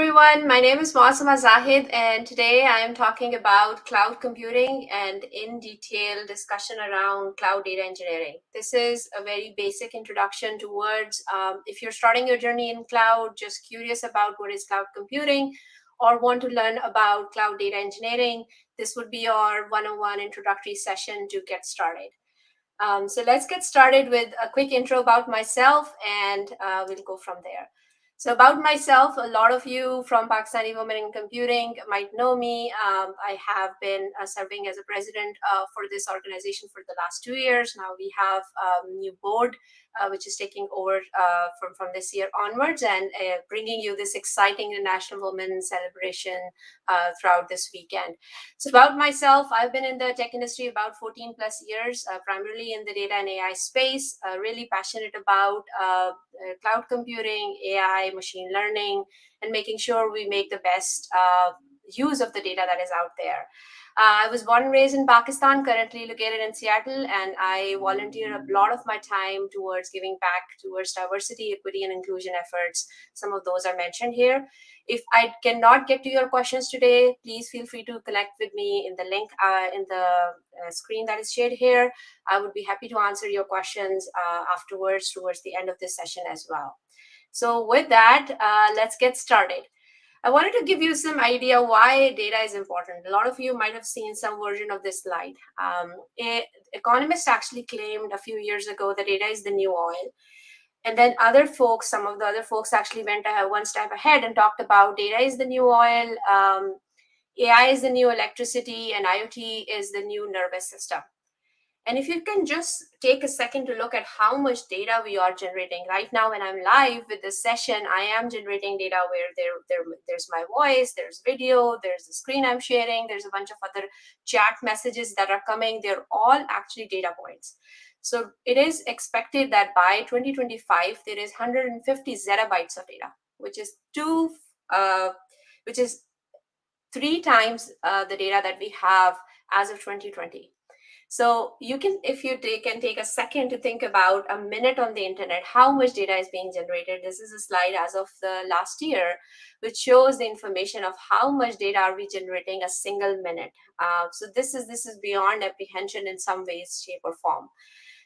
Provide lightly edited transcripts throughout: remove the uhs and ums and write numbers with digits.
everyone, my name is Muazma Zahid, and today I am talking about cloud computing and in detail discussion around cloud data engineering. This is a very basic introduction towards if you're starting your journey in cloud, just curious about what is cloud computing, or want to learn about cloud data engineering, this would be your one-on-one introductory session to get started. So let's get started with a quick intro about myself, and we'll go from there. So about myself, a lot of you from Pakistani Women in Computing might know me. I have been serving as a president for this organization for the last 2 years. Now we have a new board, which is taking over from this year onwards and bringing you this exciting International Women's Celebration throughout this weekend. So about myself, I've been in the tech industry about 14 plus years, primarily in the data and AI space, really passionate about cloud computing, AI, machine learning, and making sure we make the best use of the data that is out there. I was born and raised in Pakistan, currently located in Seattle, and I volunteer a lot of my time towards giving back towards diversity, equity, and inclusion efforts. Some of those are mentioned here. If I cannot get to your questions today, please feel free to connect with me in the link in the screen that is shared here. I would be happy to answer your questions afterwards towards the end of this session as well. So with that, let's get started. I wanted to give you some idea why data is important. A lot of you might have seen some version of this slide. Economists actually claimed a few years ago that data is the new oil. And then other folks, some of the other folks actually went one step ahead and talked about data is the new oil, AI is the new electricity, and IoT is the new nervous system. And if you can just take a second to look at how much data we are generating. Right now, when I'm live with this session, I am generating data where there's my voice, there's video, there's the screen I'm sharing, there's a bunch of other chat messages that are coming. They're all actually data points. So it is expected that by 2025, there is 150 zettabytes of data, which is which is 3 times the data that we have as of 2020. So you can, if you can take a second to think about a minute on the internet, how much data is being generated. This is a slide as of the last year, which shows the information of how much data are we generating a single minute. So this is beyond apprehension in some ways, shape, or form.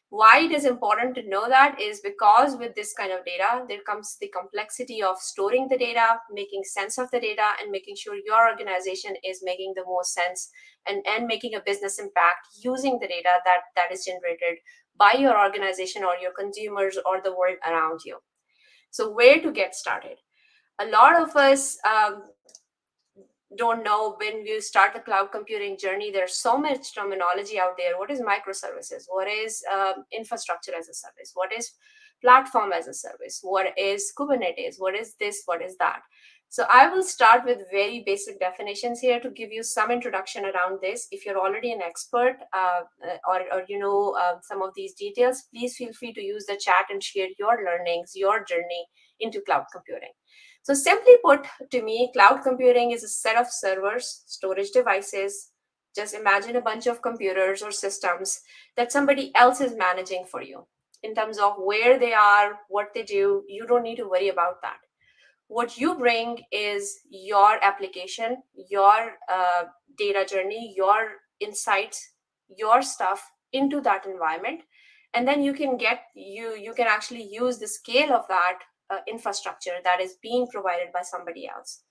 Why it is important to know that is because with this kind of data, there comes the complexity of storing the data, making sense of the data, and making sure your organization is making the most sense and making a business impact using the data that is generated by your organization or your consumers or the world around you. So where to get started? A lot of us don't know when you start the cloud computing journey. There's so much terminology out there. What is microservices? What is infrastructure as a service? What is platform as a service? What is Kubernetes? What is this? What is that? So I will start with very basic definitions here to give you some introduction around this. If you're already an expert or you know some of these details, please feel free to use the chat and share your learnings, your journey into cloud computing. So simply put, to me, cloud computing is a set of servers, storage devices. Just imagine a bunch of computers or systems that somebody else is managing for you. In terms of where they are, what they do, you don't need to worry about that. What you bring is your application, your data journey, your insights, your stuff into that environment, and then you can actually use the scale of that infrastructure that is being provided by somebody else.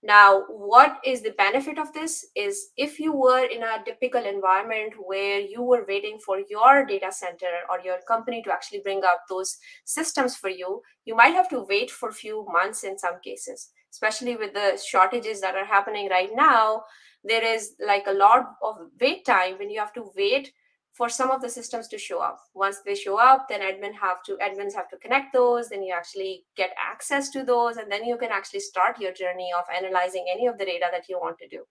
Now, what is the benefit of this is if you were in a typical environment where you were waiting for your data center or your company to actually bring up those systems for you, you might have to wait for a few months in some cases, especially with the shortages that are happening right now. There is like a lot of wait time when you have to wait for some of the systems to show up. Once they show up, then admins have to connect those, then you actually get access to those, and then you can actually start your journey of analyzing any of the data that you want to do.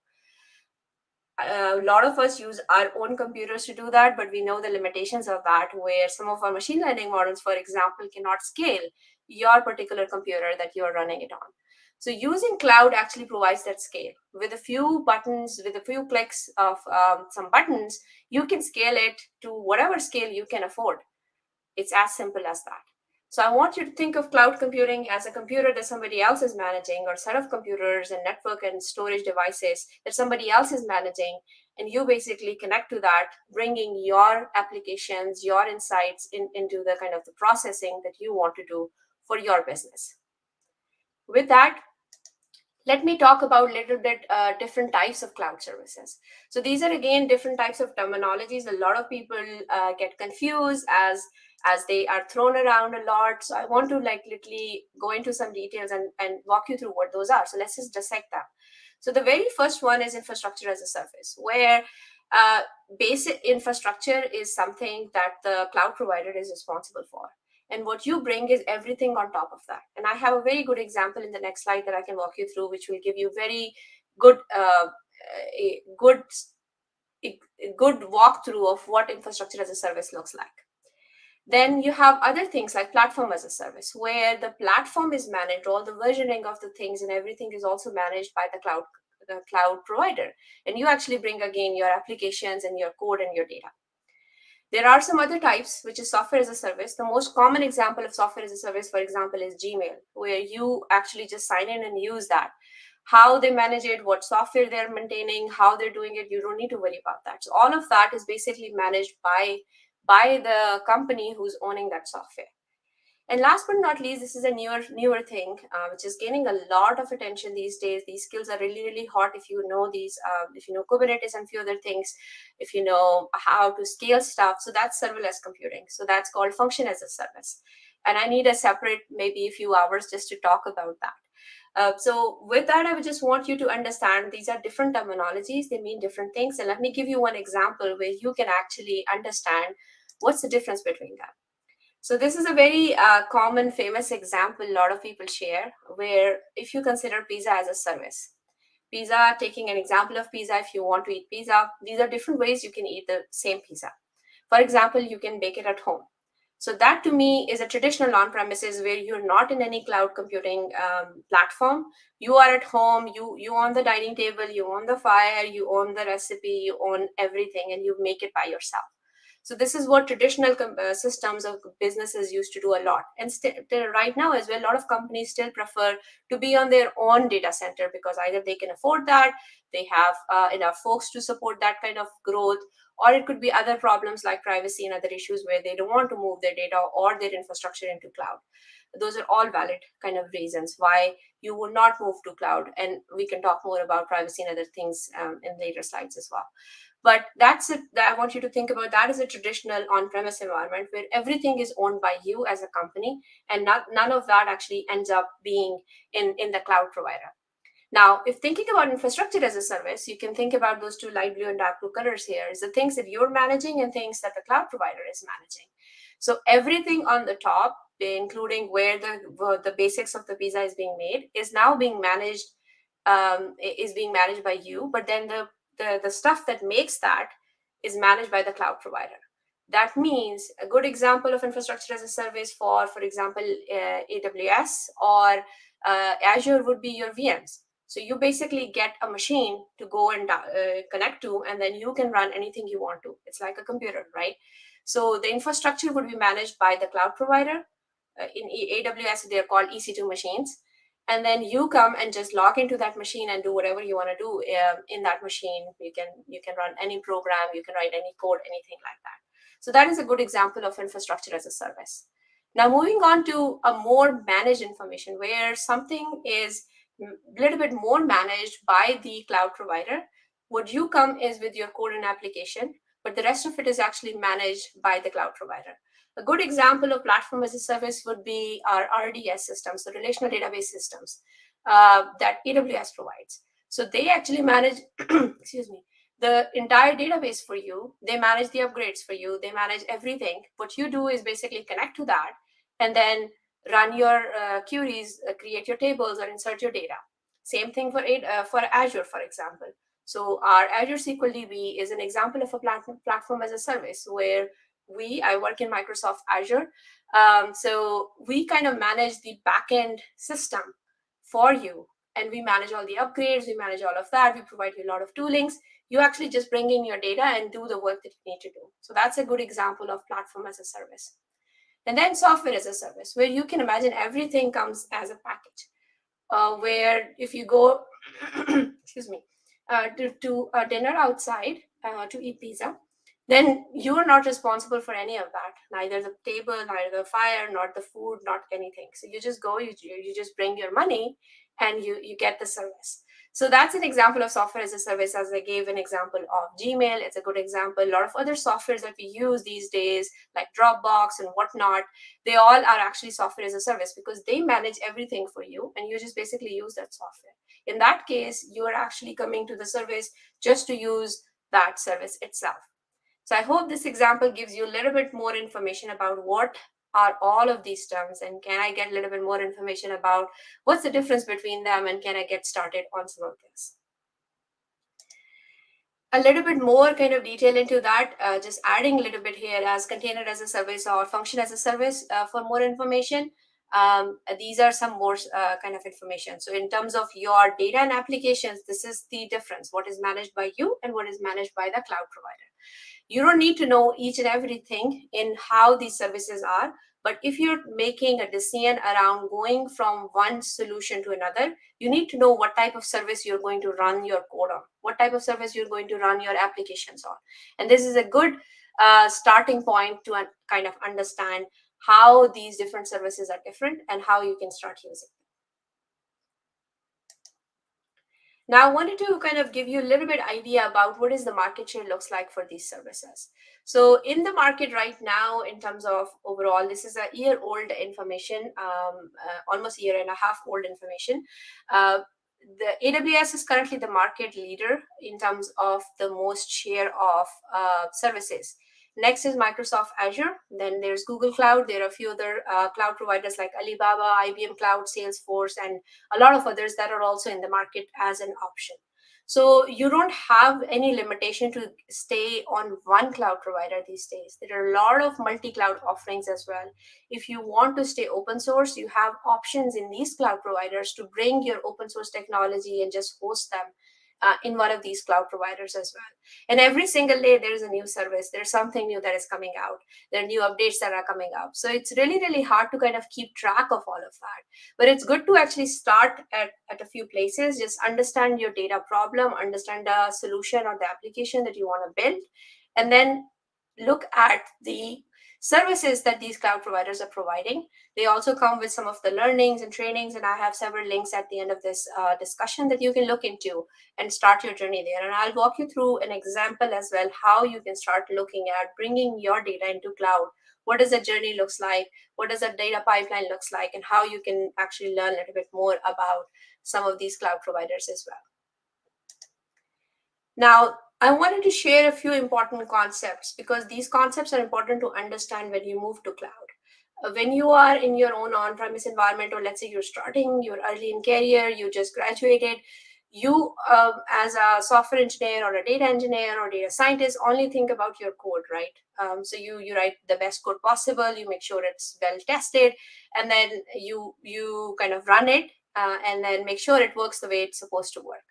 A lot of us use our own computers to do that, but we know the limitations of that, where some of our machine learning models, for example, cannot scale your particular computer that you're running it on. So using cloud actually provides that scale. With a few buttons, with a few clicks of some buttons, you can scale it to whatever scale you can afford. It's as simple as that. So I want you to think of cloud computing as a computer that somebody else is managing, or set of computers and network and storage devices that somebody else is managing. And you basically connect to that, bringing your applications, your insights into the kind of the processing that you want to do for your business. With that, let me talk about a little bit different types of cloud services. So these are again different types of terminologies. A lot of people get confused as they are thrown around a lot. So I want to like literally go into some details and walk you through what those are. So let's just dissect them. So the very first one is infrastructure as a service, where uh, basic infrastructure is something that the cloud provider is responsible for, and what you bring is everything on top of that. And I have a very good example in the next slide that I can walk you through, which will give you very good a good walkthrough of what infrastructure as a service looks like. Then you have other things like platform as a service, where the platform is managed, all the versioning of the things and everything is also managed by the cloud provider. And you actually bring again your applications and your code and your data. There are some other types, which is software as a service. The most common example of software as a service, for example, is Gmail, where you actually just sign in and use that. How they manage it, what software they're maintaining, how they're doing it, you don't need to worry about that. So all of that is basically managed by the company who's owning that software. And last but not least, this is a newer thing, which is gaining a lot of attention these days. These skills are really hot. If you know these, if you know Kubernetes and a few other things, if you know how to scale stuff, so that's serverless computing. So that's called function as a service. And I need a separate, maybe a few hours just to talk about that. So with that, I would just want you to understand these are different terminologies. They mean different things. And let me give you one example where you can actually understand what's the difference between them. So this is a very common, famous example a lot of people share, where if you consider pizza as a service, pizza, taking an example of pizza, if you want to eat pizza, these are different ways you can eat the same pizza. For example, you can bake it at home. So that to me is a traditional on-premises where you're not in any cloud computing platform. You are at home, you own the dining table, you own the fire, you own the recipe, you own everything, and you make it by yourself. So this is what traditional systems of businesses used to do a lot. And right now as well, a lot of companies still prefer to be on their own data center because either they can afford that, they have enough folks to support that kind of growth, or it could be other problems like privacy and other issues where they don't want to move their data or their infrastructure into cloud. Those are all valid kind of reasons why you would not move to cloud. And we can talk more about privacy and other things in later slides as well. But that's it. That I want you to think about that as a traditional on-premise environment where everything is owned by you as a company, and none of that actually ends up being in the cloud provider. Now, if thinking about infrastructure as a service, you can think about those two light blue and dark blue colors here is the things that you're managing and things that the cloud provider is managing. So everything on the top, including where the basics of the pizza is being made, is now being managed is being managed by you. But then the stuff that makes that is managed by the cloud provider. That means a good example of infrastructure as a service for example, AWS or Azure would be your VMs. So you basically get a machine to go and connect to, and then you can run anything you want to. It's like a computer, right? So the infrastructure would be managed by the cloud provider. In AWS, they're called EC2 machines. And then you come and just log into that machine and do whatever you want to do in that machine. You can run any program, you can write any code, anything like that. So that is a good example of infrastructure as a service. Now moving on to a more managed information where something is a little bit more managed by the cloud provider. What you come is with your code and application, but the rest of it is actually managed by the cloud provider. A good example of platform as a service would be our RDS systems, the relational database systems that AWS provides. So they actually manage, excuse me, the entire database for you. They manage the upgrades for you. They manage everything. What you do is basically connect to that and then run your queries, create your tables, or insert your data. Same thing for Azure, for example. So our Azure SQL DB is an example of a platform as a service where I work in Microsoft Azure. So we kind of manage the backend system for you, and we manage all the upgrades, we manage all of that, we provide you a lot of toolings. You actually just bring in your data and do the work that you need to do. So that's a good example of platform as a service. And then software as a service, where you can imagine everything comes as a package, where if you go, excuse me, to a dinner outside to eat pizza, then you are not responsible for any of that, neither the table, neither the fire, not the food, not anything. So you just go, you just bring your money, and you get the service. So that's an example of software as a service. As I gave an example of Gmail, it's a good example. A lot of other softwares that we use these days, like Dropbox and whatnot, they all are actually software as a service because they manage everything for you, and you just basically use that software. In that case, you are actually coming to the service just to use that service itself. So I hope this example gives you a little bit more information about what are all of these terms, and can I get a little bit more information about what's the difference between them, and can I get started on some of this. A little bit more kind of detail into that, just adding a little bit here as container as a service or function as a service for more information. These are some more kind of information. So in terms of your data and applications, this is the difference, what is managed by you and what is managed by the cloud provider. You don't need to know each and everything in how these services are, but if you're making a decision around going from one solution to another, you need to know what type of service you're going to run your code on, what type of service you're going to run your applications on. And this is a good starting point to kind of understand how these different services are different and how you can start using. Now, I wanted to kind of give you a little bit idea about what is the market share looks like for these services. So in the market right now, in terms of overall, this is a year-old information, almost a year and a half old information. The AWS is currently the market leader in terms of the most share of services. Next is Microsoft Azure. Then there's Google Cloud. There are a few other cloud providers like Alibaba, IBM Cloud, Salesforce, and a lot of others that are also in the market as an option. So you don't have any limitation to stay on one cloud provider these days. There are a lot of multi-cloud offerings as well. If you want to stay open source, you have options in these cloud providers to bring your open source technology and just host them in one of these cloud providers as well. And every single day there is a new service, there's something new that is coming out, there are new updates that are coming up. So it's really, really hard to kind of keep track of all of that. But it's good to actually start at a few places, just understand your data problem, understand the solution or the application that you want to build, and then look at the services that these cloud providers are providing. They also come with some of the learnings and trainings, and I have several links at the end of this discussion that you can look into and start your journey there. And I'll walk you through an example as well, how you can start looking at bringing your data into cloud. What does the journey looks like? What does the data pipeline looks like? And how you can actually learn a little bit more about some of these cloud providers as well. Now, I wanted to share a few important concepts because these concepts are important to understand when you move to cloud. When you are in your own on-premise environment, or let's say you're starting, you're early in career, you just graduated, you as a software engineer or a data engineer or data scientist only think about your code, right? So you write the best code possible, you make sure it's well tested, and then you kind of run it and then make sure it works the way it's supposed to work.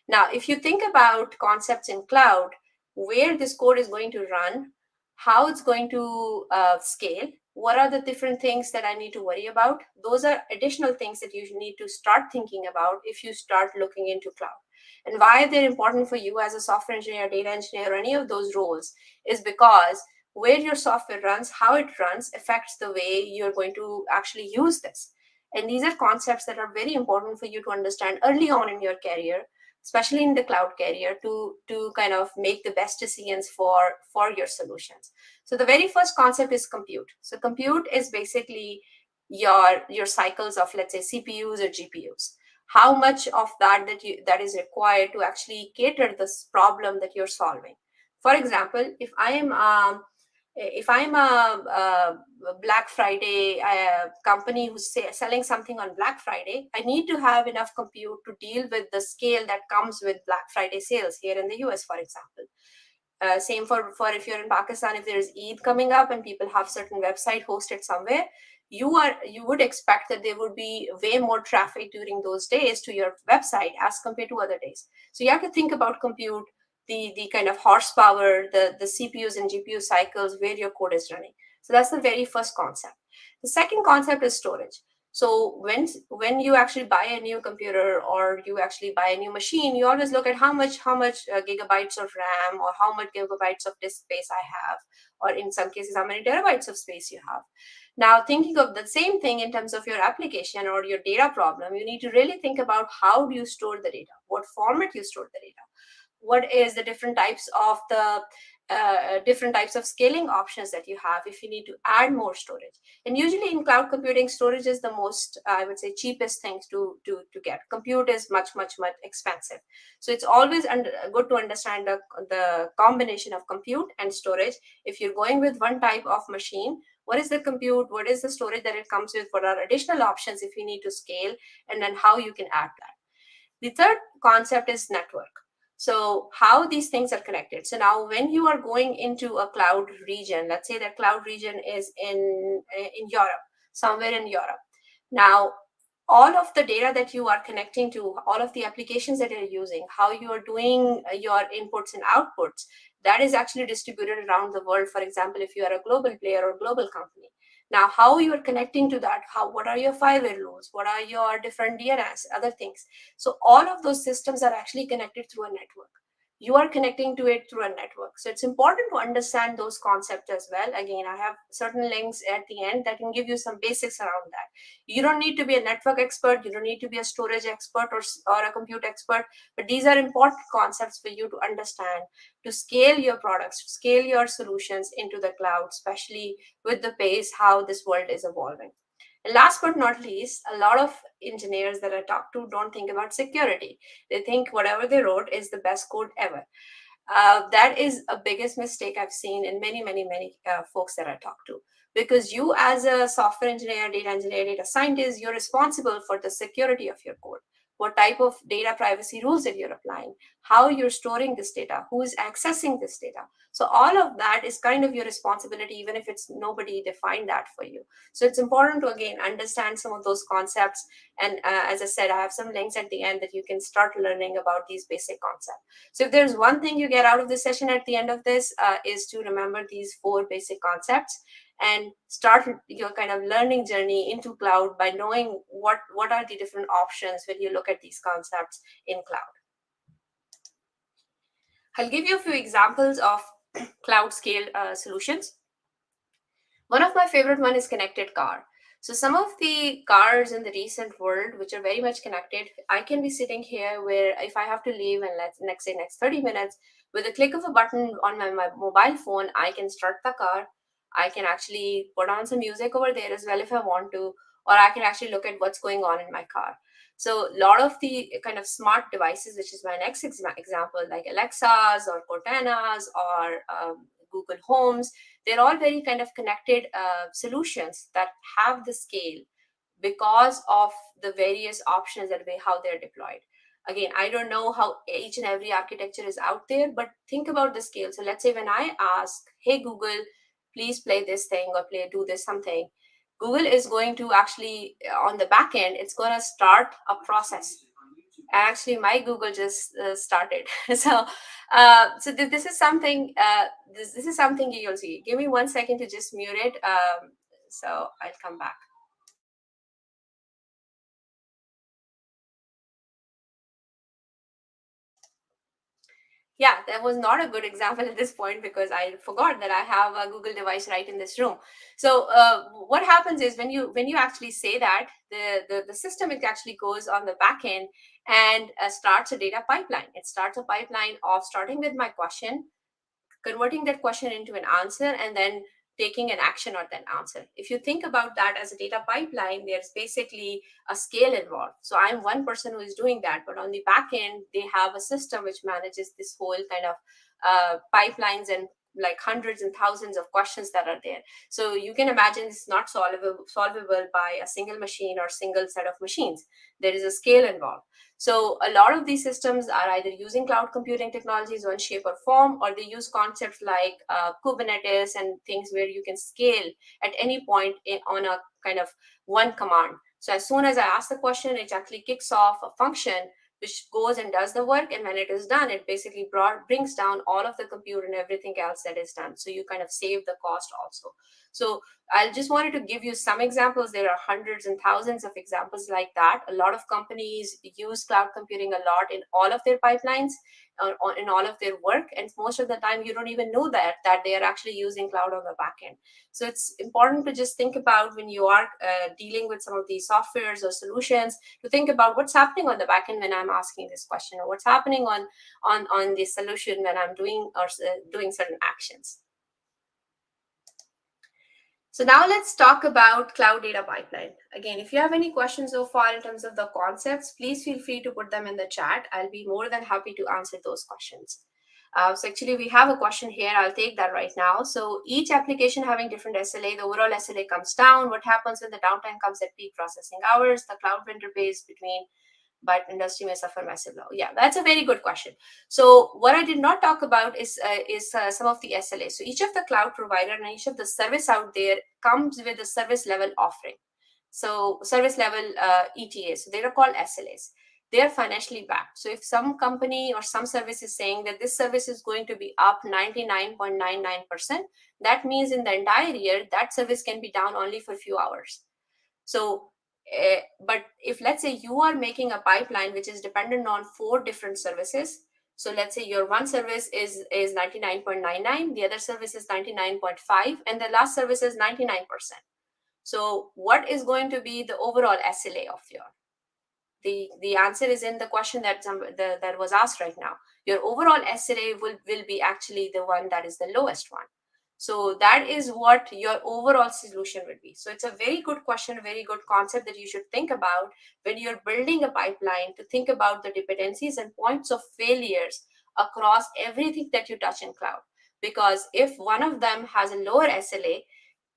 Now, if you think about concepts in cloud, where this code is going to run, how it's going to scale, what are the different things that I need to worry about? Those are additional things that you need to start thinking about if you start looking into cloud. And why they're important for you as a software engineer, data engineer, or any of those roles is because where your software runs, how it runs, affects the way you're going to actually use this. And these are concepts that are very important for you to understand early on in your career, especially in the cloud career, to kind of make the best decisions for your solutions. So the very first concept is compute. So compute is basically your cycles of, let's say, CPUs or GPUs. How much of that is required to actually cater this problem that you're solving. For example, if I'm a Black Friday company who's selling something on Black Friday, I need to have enough compute to deal with the scale that comes with Black Friday sales here in the US, for example. Same for if you're in Pakistan, if there's Eid coming up and people have certain website hosted somewhere, you would expect that there would be way more traffic during those days to your website as compared to other days. So you have to think about compute, the kind of horsepower, the CPUs and GPU cycles where your code is running. So that's the very first concept. The second concept is storage. So when you actually buy a new computer or you actually buy a new machine, you always look at how much gigabytes of RAM or how much gigabytes of disk space I have, or in some cases how many terabytes of space you have. Now, thinking of the same thing in terms of your application or your data problem, you need to really think about how do you store the data, what format you store the data, what is the different types of scaling options that you have if you need to add more storage. And usually in cloud computing, storage is the most, I would say, cheapest things to get. Compute is much expensive. So it's always good to understand the combination of compute and storage. If you're going with one type of machine, what is the compute, what is the storage that it comes with, what are additional options if you need to scale, and then how you can add that. The third concept is network. So how these things are connected. So now when you are going into a cloud region, let's say that cloud region is in Europe, somewhere in Europe. Now, all of the data that you are connecting to, all of the applications that you're using, how you are doing your inputs and outputs, that is actually distributed around the world. For example, if you are a global player or global company. Now, how you are connecting to that, what are your firewall rules, what are your different DNS, other things. So all of those systems are actually connected through a network. You are connecting to it through a network. So it's important to understand those concepts as well. Again, I have certain links at the end that can give you some basics around that. You don't need to be a network expert. You don't need to be a storage expert or a compute expert, but these are important concepts for you to understand to scale your products, to scale your solutions into the cloud, especially with the pace how this world is evolving. And last but not least, a lot of engineers that I talk to don't think about security. They think whatever they wrote is the best code ever. That is a biggest mistake I've seen in many folks that I talk to. Because you, as a software engineer, data scientist, you're responsible for the security of your code. What type of data privacy rules that you're applying, how you're storing this data, who is accessing this data. So all of that is kind of your responsibility, even if it's nobody defined that for you. So it's important to, again, understand some of those concepts. And as I said, I have some links at the end that you can start learning about these basic concepts. So if there's one thing you get out of this session at the end of this is to remember these 4 basic concepts and start your kind of learning journey into cloud by knowing what are the different options when you look at these concepts in cloud. I'll give you a few examples of cloud scale solutions. One of my favorite one is connected car. So some of the cars in the recent world, which are very much connected, I can be sitting here where if I have to leave in next 30 minutes, with a click of a button on my mobile phone, I can start the car. I can actually put on some music over there as well if I want to, or I can actually look at what's going on in my car. So a lot of the kind of smart devices, which is my next example, like Alexas or Cortanas or Google Homes, they're all very kind of connected solutions that have the scale because of the various options that way how they're deployed. Again, I don't know how each and every architecture is out there, but think about the scale. So let's say when I ask, hey Google, please play this thing or do this something, Google is going to actually on the back end, it's going to start a process. Actually, my Google just started. This is something. This is something you'll see. Give me 1 second to just mute it. So I'll come back. Yeah, that was not a good example at this point because I forgot that I have a Google device right in this room. So what happens is when you actually say that, the system, it actually goes on the back end and starts a data pipeline. It starts a pipeline of starting with my question, converting that question into an answer, and then taking an action on that answer. If you think about that as a data pipeline, there's basically a scale involved. So I'm one person who is doing that, but on the back end, they have a system which manages this whole kind of pipelines and like hundreds and thousands of questions that are there. So you can imagine it's not solvable by a single machine or single set of machines. There is a scale involved. So a lot of these systems are either using cloud computing technologies in shape or form, or they use concepts like Kubernetes and things where you can scale at any point on a kind of one command. So as soon as I ask the question, it actually kicks off a function which goes and does the work. And when it is done, it basically brings down all of the compute and everything else that is done. So you kind of save the cost also. So I just wanted to give you some examples. There are hundreds and thousands of examples like that. A lot of companies use cloud computing a lot in all of their pipelines, in all of their work, and most of the time you don't even know that they are actually using cloud on the back end. So it's important to just think about when you are dealing with some of these softwares or solutions, to think about what's happening on the back end when I'm asking this question, or what's happening on the solution when I'm doing or doing certain actions. So now let's talk about cloud data pipeline. Again, if you have any questions so far in terms of the concepts, please feel free to put them in the chat. I'll be more than happy to answer those questions. So actually we have a question here. I'll take that right now. So each application having different SLA, the overall SLA comes down. What happens when the downtime comes at peak processing hours? The cloud vendor pays between, but industry may suffer massive loss. Yeah, that's a very good question. So what I did not talk about is some of the SLA. So each of the cloud provider and each of the service out there comes with a service level offering. So service level ETAs, so they are called SLAs. They are financially backed. So if some company or some service is saying that this service is going to be up 99.99%, that means in the entire year, that service can be down only for a few hours. So, but if let's say you are making a pipeline which is dependent on 4 different services, so let's say your one service is 99.99, the other service is 99.5, and the last service is 99%. So what is going to be the overall SLA of your? The answer is in the question that was asked right now. Your overall SLA will be actually the one that is the lowest one. So that is what your overall solution would be. So it's a very good question, a very good concept that you should think about when you're building a pipeline, to think about the dependencies and points of failures across everything that you touch in cloud. Because if one of them has a lower SLA,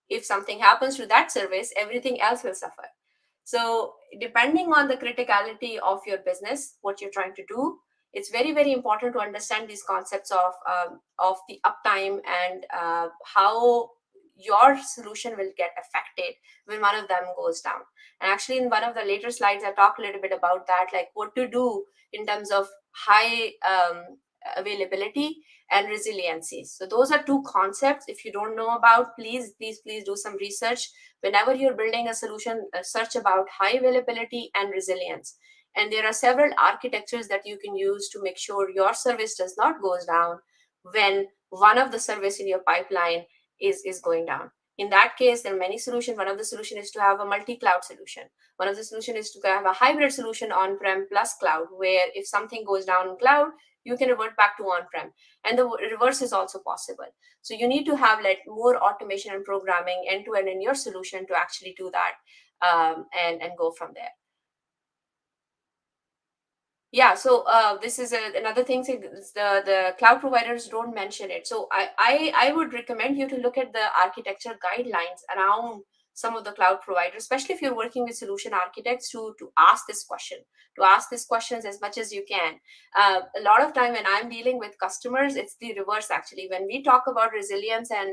if something happens to that service, everything else will suffer. So depending on the criticality of your business, what you're trying to do, it's very, very important to understand these concepts of the uptime and how your solution will get affected when one of them goes down. And actually, in one of the later slides, I talk a little bit about that, like what to do in terms of high availability and resiliency. So those are two concepts. If you don't know about, please do some research. Whenever you're building a solution, search about high availability and resilience. And there are several architectures that you can use to make sure your service does not goes down when one of the service in your pipeline is going down. In that case, there are many solutions. One of the solutions is to have a multi-cloud solution. One of the solutions is to have a hybrid solution on-prem plus cloud, where if something goes down in cloud, you can revert back to on-prem. And the reverse is also possible. So you need to have like more automation and programming end-to-end in your solution to actually do that, and go from there. Yeah, so this is another thing. The cloud providers don't mention it. So I would recommend you to look at the architecture guidelines around some of the cloud providers, especially if you're working with solution architects, to ask this question, to ask these questions as much as you can. A lot of time when I'm dealing with customers, it's the reverse actually. When we talk about resilience and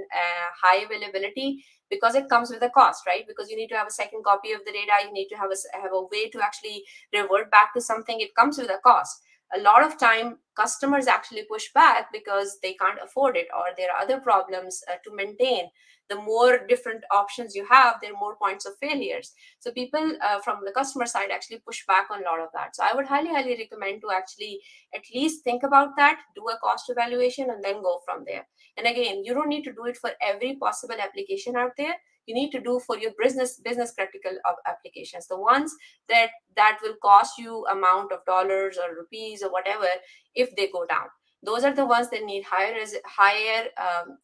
high availability, because it comes with a cost, right? Because you need to have a second copy of the data, you need to have a way to actually revert back to something. It comes with a cost. A lot of time customers actually push back because they can't afford it, or there are other problems to maintain. The more different options you have, there are more points of failures. So people from the customer side actually push back on a lot of that. So I would highly recommend to actually at least think about that, do a cost evaluation, and then go from there. And again, you don't need to do it for every possible application out there. You need to do for your business critical applications, the ones that will cost you amount of dollars or rupees or whatever if they go down. Those are the ones that need higher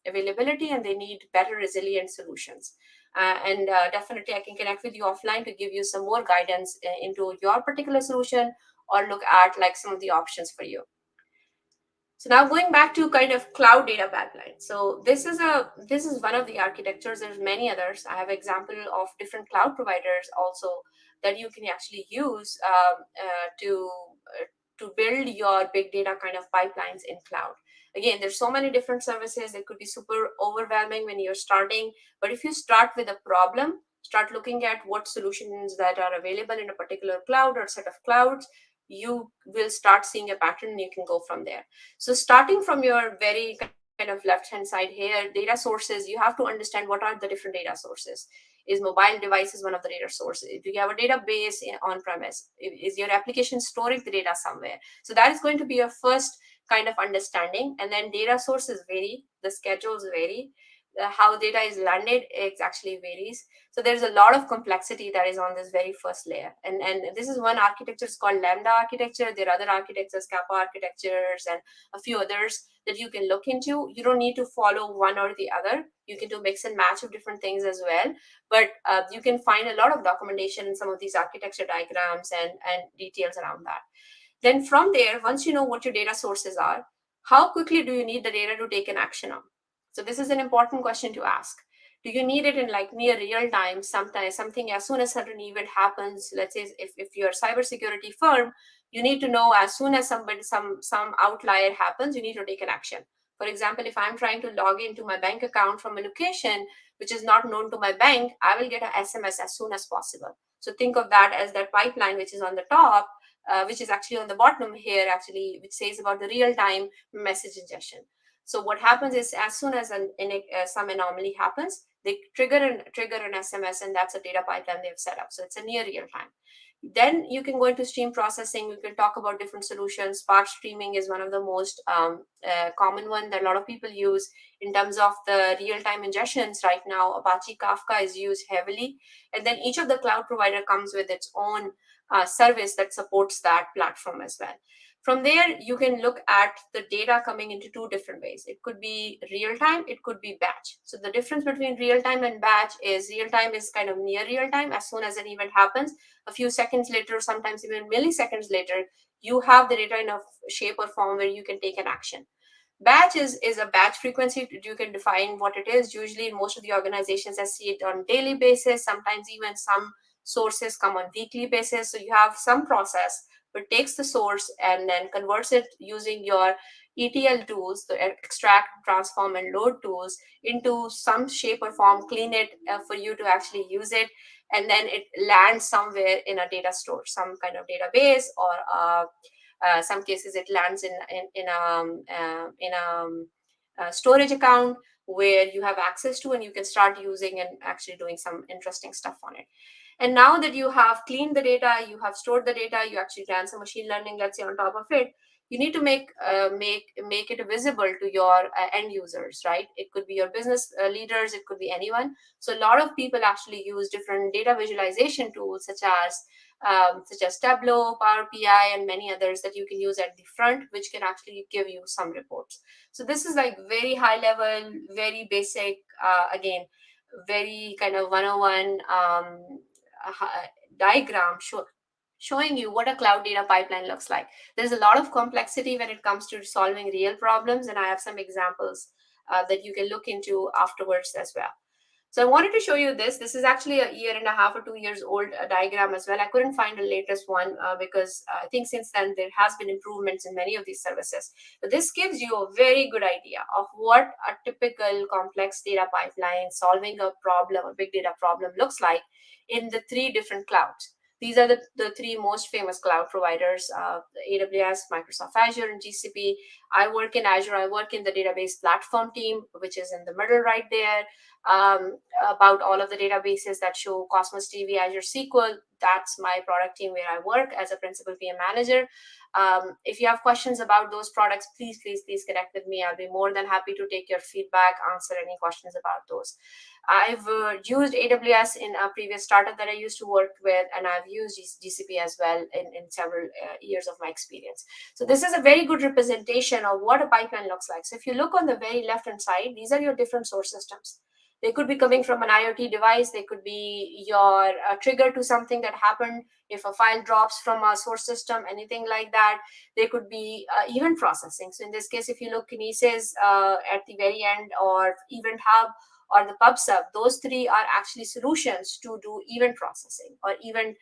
availability, and they need better resilient solutions. And definitely I can connect with you offline to give you some more guidance into your particular solution, or look at like some of the options for you. So now going back to kind of cloud data pipeline. So this is one of the architectures. There's many others. I have example of different cloud providers also that you can actually use to build your big data kind of pipelines in cloud. Again, there's so many different services. It could be super overwhelming when you're starting. But if you start with a problem, start looking at what solutions that are available in a particular cloud or set of clouds, you will start seeing a pattern and you can go from there. So starting from your very kind kind of left-hand side here, data sources, you have to understand what are the different data sources. Is mobile devices one of the data sources? Do you have a database on premise? Is your application storing the data somewhere? So that is going to be your first kind of understanding. And then data sources vary, the schedules vary, how data is landed, it actually varies. So there's a lot of complexity that is on this very first layer. And this is one architecture, it's called Lambda architecture. There are other architectures, Kappa architectures, and a few others that you can look into. You don't need to follow one or the other. You can do mix and match of different things as well. But you can find a lot of documentation in some of these architecture diagrams and details around that. Then from there, once you know what your data sources are, how quickly do you need the data to take an action on? So this is an important question to ask. Do you need it in like near real time? Sometimes something as soon as certain event happens, let's say if you're a cybersecurity firm, you need to know as soon as some outlier happens, you need to take an action. For example, if I'm trying to log into my bank account from a location which is not known to my bank, I will get an SMS as soon as possible. So think of that as that pipeline which is on the top, which is actually on the bottom here, actually, which says about the real-time message ingestion. So what happens is as soon as some anomaly happens, they trigger an SMS, and that's a data pipeline they've set up. So it's a near real time. Then you can go into stream processing. We can talk about different solutions. Spark streaming is one of the most common one that a lot of people use in terms of the real-time ingestions. Right now, Apache Kafka is used heavily, and then each of the cloud provider comes with its own service that supports that platform as well. From there, you can look at the data coming into two different ways. It could be real time, it could be batch. So the difference between real time and batch is real time is kind of near real time. As soon as an event happens, a few seconds later, sometimes even milliseconds later, you have the data in a shape or form where you can take an action. Batch is a batch frequency. You can define what it is. Usually, in most of the organizations, I see it on daily basis. Sometimes even some sources come on weekly basis. So you have some process but takes the source and then converts it using your ETL tools, the extract, transform, and load tools, into some shape or form, clean it for you to actually use it, and then it lands somewhere in a data store, some kind of database, or some cases it lands in a storage account where you have access to, and you can start using and actually doing some interesting stuff on it. And now that you have cleaned the data, you have stored the data, you actually ran some machine learning, let's say, on top of it, you need to make it visible to your end users, right? It could be your business leaders, it could be anyone. So a lot of people actually use different data visualization tools such as Tableau, Power BI, and many others that you can use at the front, which can actually give you some reports. So this is like very high level, very basic, again, very kind of 101 diagram showing you what a cloud data pipeline looks like. There's a lot of complexity when it comes to solving real problems, and I have some examples that you can look into afterwards as well. So I wanted to show you this. This is actually a year and a half or 2 years old diagram as well. I couldn't find the latest one because I think since then there has been improvements in many of these services. But this gives you a very good idea of what a typical complex data pipeline solving a problem, a big data problem, looks like in the three different clouds. These are the three most famous cloud providers, AWS, Microsoft Azure, and GCP. I work in Azure. I work in the database platform team, which is in the middle right there. About all of the databases that show Cosmos DB, Azure SQL. That's my product team where I work as a principal PM manager. If you have questions about those products, please connect with me. I'll be more than happy to take your feedback, answer any questions about those. I've used AWS in a previous startup that I used to work with, and I've used GCP as well in several years of my experience. So this is a very good representation of what a pipeline looks like. So if you look on the very left-hand side, these are your different source systems. They could be coming from an IoT device. They could be your trigger to something that happened. If a file drops from a source system, anything like that. They could be event processing. So in this case, if you look Kinesis at the very end, or Event Hub, or the pub sub, those three are actually solutions to do event processing or event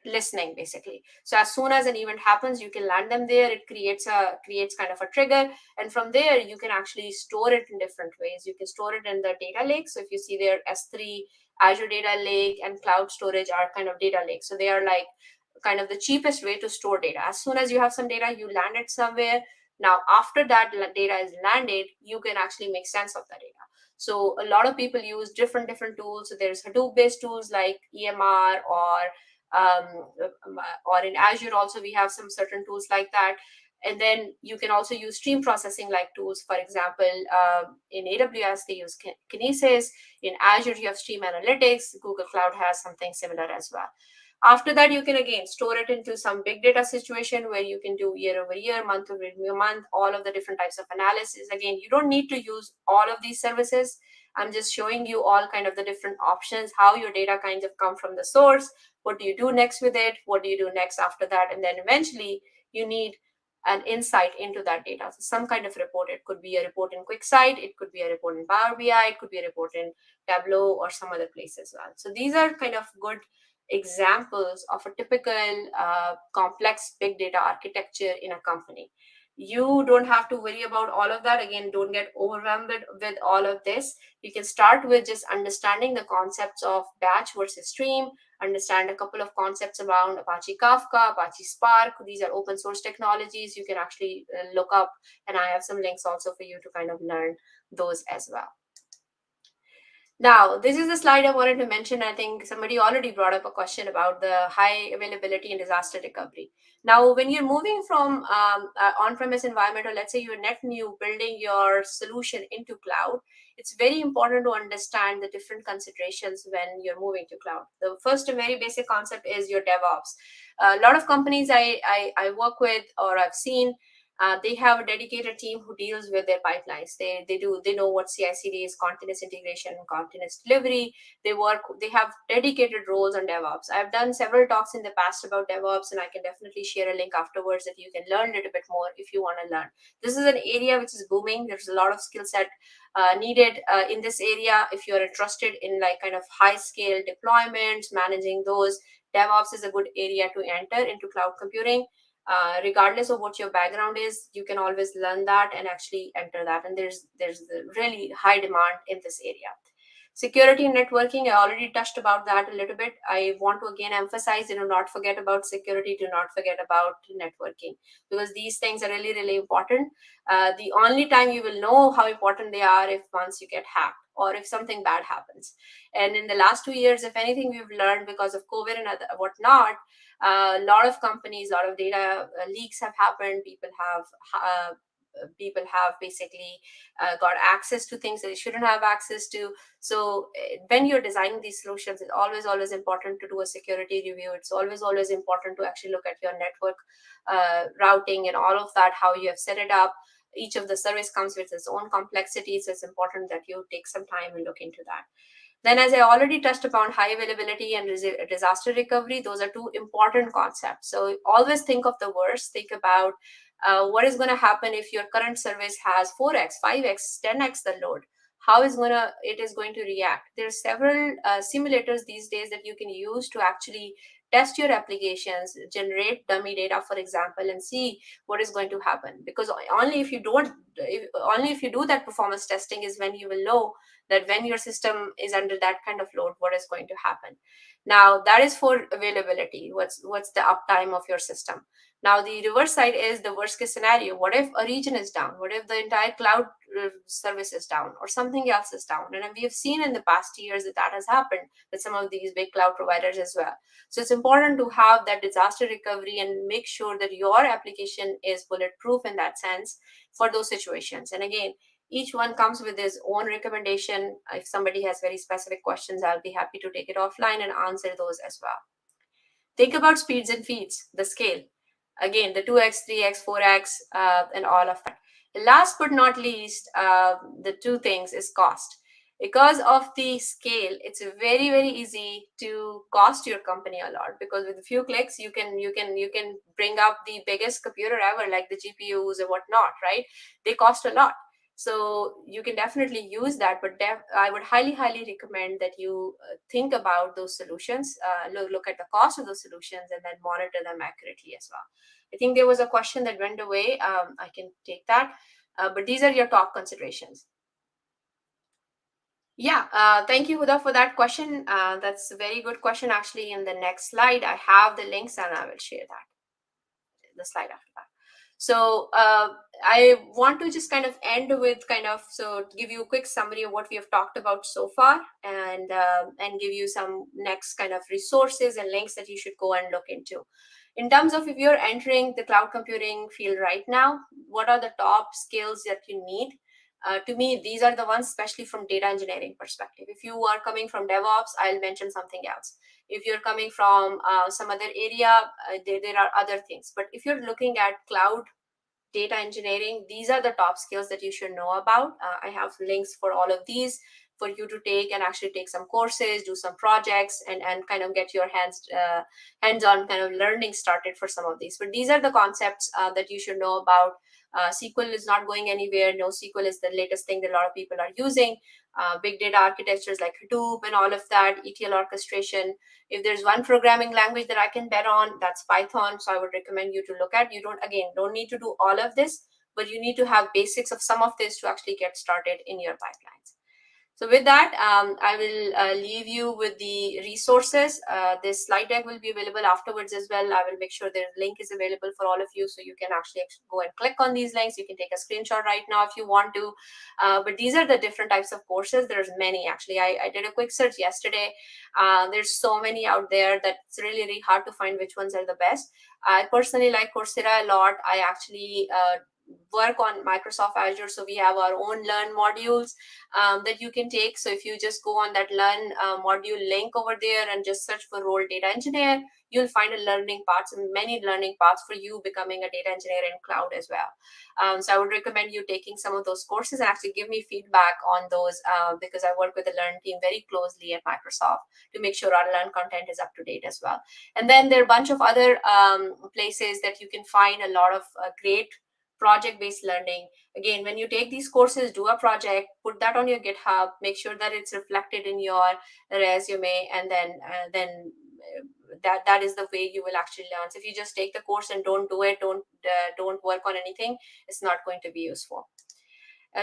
listening, basically. So as soon as an event happens, you can land them there. It creates kind of a trigger, and from there you can actually store it in different ways. You can store it in the data lake. So if you see there, S3, Azure Data Lake, and cloud storage are kind of data lakes. So they are like kind of the cheapest way to store data. As soon as you have some data, you land it somewhere. Now, after that data is landed, you can actually make sense of that data. So a lot of people use different tools. So there's Hadoop-based tools like EMR, um, or in Azure also we have some certain tools like that. And then you can also use stream processing like tools. For example, in AWS they use Kinesis. In Azure you have Stream Analytics. Google Cloud has something similar as well. After that, you can again store it into some big data situation where you can do year over year, month over month, all of the different types of analysis. Again, you don't need to use all of these services. I'm just showing you all kind of the different options, how your data kind of come from the source. What do you do next with it? What do you do next after that? And then eventually you need an insight into that data. So some kind of report. It could be a report in QuickSight, it could be a report in Power BI, it could be a report in Tableau or some other place as well. So these are kind of good examples of a typical complex big data architecture in a company. You don't have to worry about all of that. Again, don't get overwhelmed with all of this. You can start with just understanding the concepts of batch versus stream, understand a couple of concepts around Apache Kafka, Apache Spark. These are open source technologies. You can actually look up, and I have some links also for you to kind of learn those as well. Now, this is the slide I wanted to mention. I think somebody already brought up a question about the high availability and disaster recovery. Now, when you're moving from on-premise environment, or let's say you're net new building your solution into cloud, it's very important to understand the different considerations when you're moving to cloud. The first and very basic concept is your DevOps. A lot of companies I work with or I've seen, they have a dedicated team who deals with their pipelines. They know what CI/CD is, continuous integration, continuous delivery. They have dedicated roles on DevOps. I've done several talks in the past about DevOps, and I can definitely share a link afterwards that you can learn a little bit more if you want to learn. This is an area which is booming. There's a lot of skill set needed in this area. If you're interested in like kind of high scale deployments, managing those, DevOps is a good area to enter into cloud computing. Regardless of what your background is, you can always learn that and actually enter that. And there's really high demand in this area. Security and networking, I already touched about that a little bit. I want to again emphasize, do not forget about security, do not forget about networking, because these things are really important. The only time you will know how important they are if once you get hacked or if something bad happens. And in the last 2 years, if anything, we've learned because of COVID and whatnot, a lot of companies, a lot of data leaks have happened. People have basically got access to things that they shouldn't have access to. So when you're designing these solutions, it's always important to do a security review. It's always important to actually look at your network routing and all of that, how you have set it up. Each of the service comes with its own complexity, so it's important that you take some time and look into that. Then, as I already touched upon, high availability and disaster recovery, those are two important concepts. So always think of the worst. Think about what is going to happen if your current service has 4x, 5x, 10x the load. How it is going to react? There's several simulators these days that you can use to actually test your applications, generate dummy data, for example, and see what is going to happen. Because only if you do that performance testing is when you will know that when your system is under that kind of load, what is going to happen. Now, that is for availability. What's the uptime of your system? Now, the reverse side is the worst case scenario. What if a region is down? What if the entire cloud service is down or something else is down? And we have seen in the past years that has happened with some of these big cloud providers as well. So it's important to have that disaster recovery and make sure that your application is bulletproof in that sense for those situations. And again, each one comes with his own recommendation. If somebody has very specific questions, I'll be happy to take it offline and answer those as well. Think about speeds and feeds, the scale. Again, the 2x, 3x, 4x, and all of that. Last but not least, the two things is cost. Because of the scale, it's very easy to cost your company a lot, because with a few clicks you can bring up the biggest computer ever, like the GPUs or whatnot, right? They cost a lot. So you can definitely use that, but I would highly recommend that you think about those solutions, look at the cost of those solutions, and then monitor them accurately as well. I think there was a question that went away. I can take that, but these are your top considerations. Yeah, thank you, Huda, for that question. That's a very good question. Actually, in the next slide, I have the links and I will share that, the slide after that. So I want to just kind of end with so give you a quick summary of what we have talked about so far, and give you some next kind of resources and links that you should go and look into. In terms of if you're entering the cloud computing field right now, what are the top skills that you need? To me, these are the ones, especially from data engineering perspective. If you are coming from DevOps, I'll mention something else. If you're coming from some other area, there are other things. But if you're looking at cloud data engineering, these are the top skills that you should know about. I have links for all of these for you to take and actually take some courses, do some projects, and kind of get your hands-on kind of learning started for some of these. But these are the concepts that you should know about. SQL is not going anywhere. NoSQL is the latest thing that a lot of people are using. Big data architectures like Hadoop and all of that, ETL orchestration. If there's one programming language that I can bet on, that's Python. So I would recommend you to look at. You don't need to do all of this, but you need to have basics of some of this to actually get started in your pipelines. So with that, I will leave you with the resources. This slide deck will be available afterwards as well. I will make sure the link is available for all of you, so you can actually go and click on these links. You can take a screenshot right now if you want to. But these are the different types of courses. There's many, actually. I did a quick search yesterday. There's so many out there that it's really, really hard to find which ones are the best. I personally like Coursera a lot. I actually work on Microsoft Azure, so we have our own Learn modules that you can take. So if you just go on that Learn module link over there and just search for role data engineer, you'll find a learning paths and many learning paths for you becoming a data engineer in cloud as well. So I would recommend you taking some of those courses and actually give me feedback on those, because I work with the Learn team very closely at Microsoft to make sure our Learn content is up to date as well. And then there are a bunch of other places that you can find a lot of great project-based learning. Again, when you take these courses, do a project, put that on your GitHub, make sure that it's reflected in your resume, and that is the way you will actually learn. So if you just take the course and don't do it, don't work on anything, it's not going to be useful.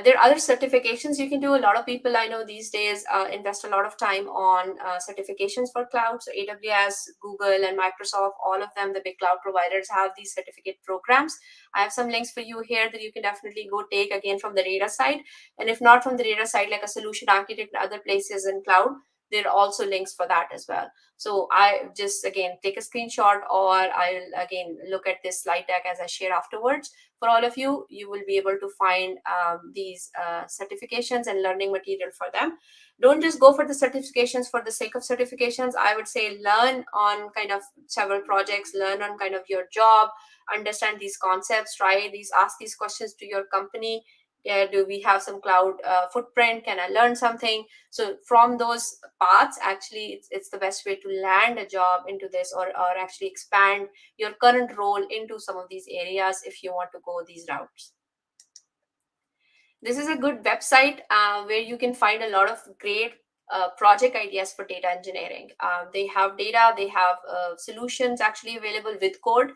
There are other certifications you can do. A lot of people I know these days invest a lot of time on certifications for cloud. So AWS, Google, and Microsoft, all of them, the big cloud providers, have these certificate programs. I have some links for you here that you can definitely go take, again, from the data side. And if not from the data side, like a solution architect and other places in cloud, there are also links for that as well. So I just, again, take a screenshot, or I'll, again, look at this slide deck as I share afterwards. For all of you, you will be able to find these certifications and learning material for them. Don't just go for the certifications for the sake of certifications. I would say learn on kind of several projects, learn on kind of your job, understand these concepts, try these, ask these questions to your company. Do we have some cloud footprint? Can I learn something? So from those paths, actually, it's the best way to land a job into this, or actually expand your current role into some of these areas if you want to go these routes. This is a good website where you can find a lot of great project ideas for data engineering. They have data, they have solutions actually available with code.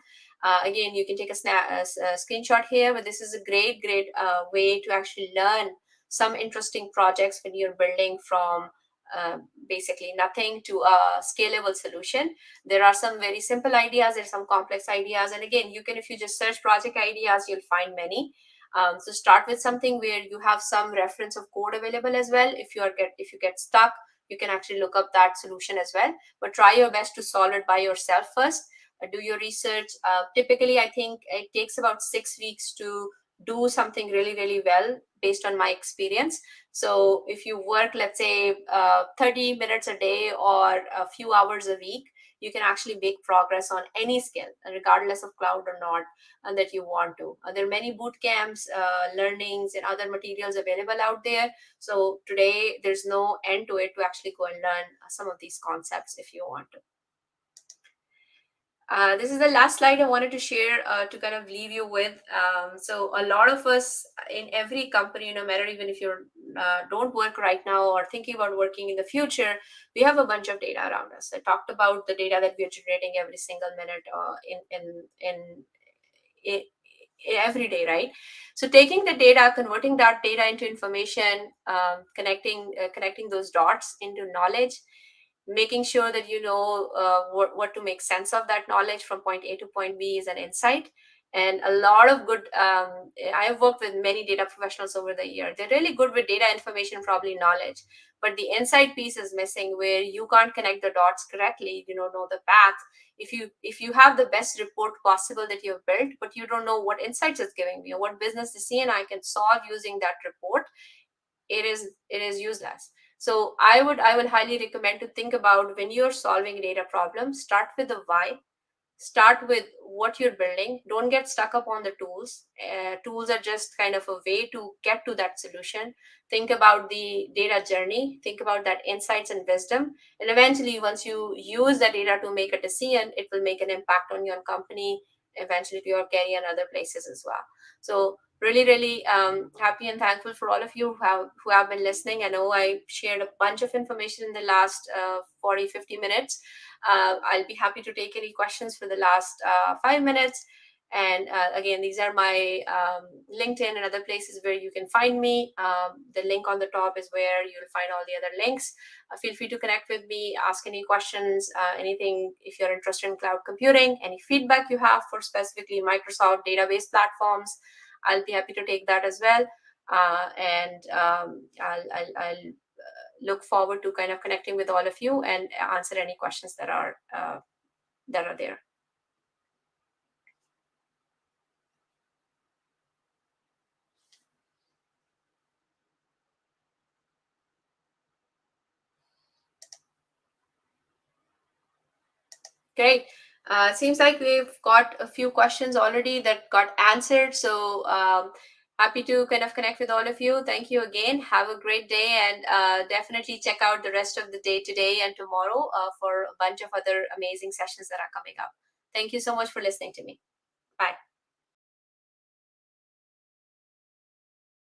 Again, you can take a screenshot here, but this is a great way to actually learn some interesting projects when you're building from basically nothing to a scalable solution. There are some very simple ideas, there's some complex ideas, and again, you can, if you just search project ideas, you'll find many. So start with something where you have some reference of code available as well. If you get stuck, you can actually look up that solution as well. But try your best to solve it by yourself first. Do your research. Typically, I think it takes about 6 weeks to do something really well based on my experience. So if you work, let's say 30 minutes a day or a few hours a week, you can actually make progress on any skill, regardless of cloud or not, and that you want to. There are many boot camps, learnings, and other materials available out there. So today, there's no end to it to actually go and learn some of these concepts if you want to. This is the last slide I wanted to share to kind of leave you with. So a lot of us in every company, no matter even if you don't work right now or thinking about working in the future, we have a bunch of data around us. I talked about the data that we are generating every single minute in every day, right? So taking the data, converting that data into information, connecting those dots into knowledge, making sure that you know what to make sense of that knowledge from point A to point B is an insight. And a lot of good, I have worked with many data professionals over the year. They're really good with data, information, probably knowledge, but the insight piece is missing, where you can't connect the dots correctly, you don't know the path. If you have the best report possible that you've built, but you don't know what insights it's giving me or what business decision I can solve using that report, it is useless. So I would highly recommend to think about, when you're solving data problems, start with the why. Start with what you're building. Don't get stuck up on the tools. Tools are just kind of a way to get to that solution. Think about the data journey, think about that insights and wisdom, and eventually, once you use the data to make a decision, it will make an impact on your company, eventually to your career and other places as well. So really, really happy and thankful for all of you who have been listening. I know I shared a bunch of information in the last 40-50 minutes. I'll be happy to take any questions for the last 5 minutes. And again, these are my LinkedIn and other places where you can find me. The link on the top is where you'll find all the other links. Feel free to connect with me, ask any questions, anything if you're interested in cloud computing, any feedback you have for specifically Microsoft database platforms. I'll be happy to take that as well. I'll look forward to kind of connecting with all of you and answer any questions that are there. Great. Seems like we've got a few questions already that got answered. So happy to kind of connect with all of you. Thank you again. Have a great day, and definitely check out the rest of the day today and tomorrow for a bunch of other amazing sessions that are coming up. Thank you so much for listening to me. Bye.